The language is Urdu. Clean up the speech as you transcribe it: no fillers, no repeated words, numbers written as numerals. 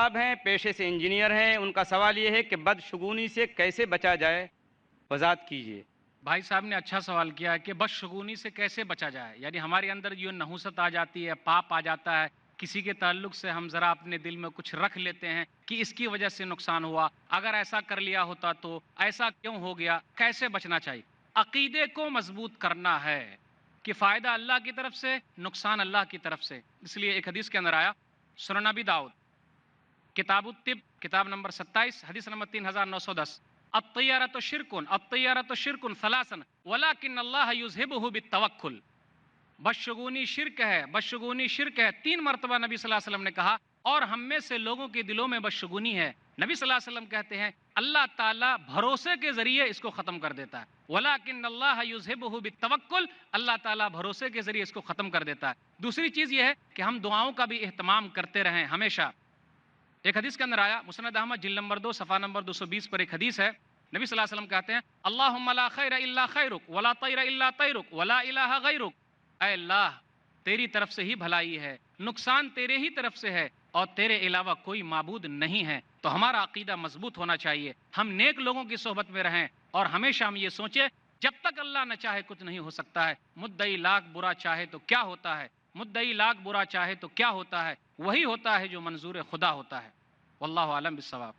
صاحب ہیں، پیشے سے انجینئر ہیں، ان کا سوال یہ ہے کہ بدشگونی سے کیسے بچا جائے، وضاحت کیجیے۔ بھائی صاحب نے اچھا سوال کیا ہے کہ بدشگونی سے کیسے بچا جائے، یعنی ہمارے اندر جو نحوست آ جاتی ہے، پاپ آ جاتا ہے، کسی کے تعلق سے ہم ذرا اپنے دل میں کچھ رکھ لیتے ہیں کہ اس کی وجہ سے نقصان ہوا، اگر ایسا کر لیا ہوتا تو ایسا کیوں ہو گیا، کیسے بچنا چاہیے؟ عقیدے کو مضبوط کرنا ہے کہ فائدہ اللہ کی طرف سے، نقصان اللہ کی طرف سے۔ اس لیے ایک حدیث کے اندر آیا، سنن ابی داؤد کتاب الطب کتاب نمبر 27 حدیث نمبر 3910، الطیرۃ شرکن الطیرۃ شرکن ثلاثا ولکن اللہ یذہبہ بالتوکل، بدشگونی شرک ہے، بدشگونی شرک ہے، 3 مرتبہ نبی صلی اللہ علیہ وسلم نے کہا، اور ہم میں سے لوگوں کے دلوں میں بدشگونی ہے۔ نبی صلی اللہ علیہ وسلم کہتے ہیں اللہ تعالیٰ بھروسے کے ذریعے اس کو ختم کر دیتا ہے، ولیکن اللہ یذہبہ بالتوکل، اللہ تعالیٰ بھروسے کے ذریعے اس کو ختم کر دیتا ہے۔ دوسری چیز یہ ہے کہ ہم دعاؤں کا بھی اہتمام کرتے رہیں ہمیشہ۔ ایک حدیث کے اندر آیا، مسند احمد جلد نمبر 2 صفحہ نمبر 220 پر ایک حدیث ہے، نبی صلی اللہ علیہ وسلم کہتے ہیں اللہم لا خیر الا خیرک ولا طیر الا طیرک ولا الہ غیرک، اے اللہ تیری طرف سے ہی بھلائی ہے، نقصان تیرے ہی طرف سے ہے، اور تیرے علاوہ کوئی معبود نہیں ہے۔ تو ہمارا عقیدہ مضبوط ہونا چاہیے، ہم نیک لوگوں کی صحبت میں رہیں، اور ہمیشہ ہم یہ سوچیں جب تک اللہ نہ چاہے کچھ نہیں ہو سکتا ہے۔ مدعی لاکھ برا چاہے تو کیا ہوتا ہے، مدعی لاکھ برا چاہے تو کیا ہوتا ہے، وہی ہوتا ہے جو منظور خدا ہوتا ہے۔ واللہ عالم بالصواب۔